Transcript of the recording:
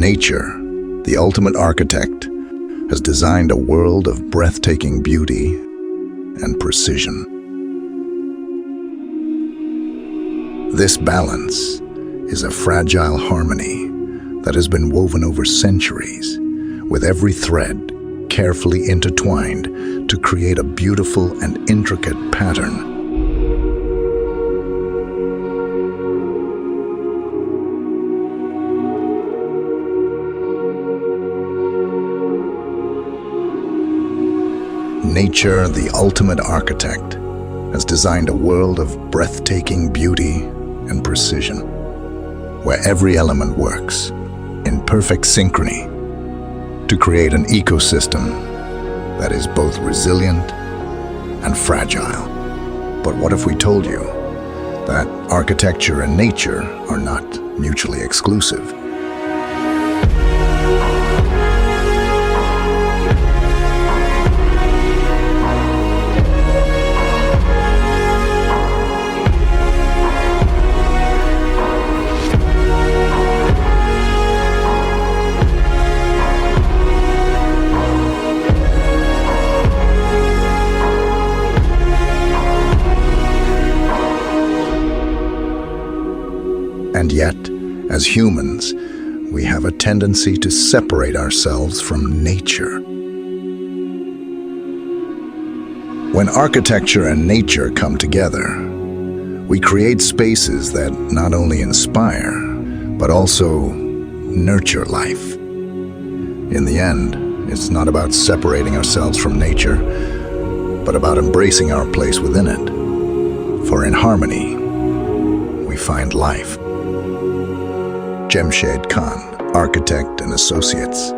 Nature, the ultimate architect, has designed a world of breathtaking beauty and precision. This balance is a fragile harmony that has been woven over centuries, with every thread carefully intertwined to create a beautiful and intricate pattern. Nature, the ultimate architect, has designed a world of breathtaking beauty and precision, where every element works in perfect synchrony to create an ecosystem that is both resilient and fragile. But what if we told you that architecture and nature are not mutually exclusive? And yet, as humans, we have a tendency to separate ourselves from nature. When architecture and nature come together, we create spaces that not only inspire, but also nurture life. In the end, it's not about separating ourselves from nature, but about embracing our place within it. For in harmony, we find life. Jamshaid Khan, Architects and Associates.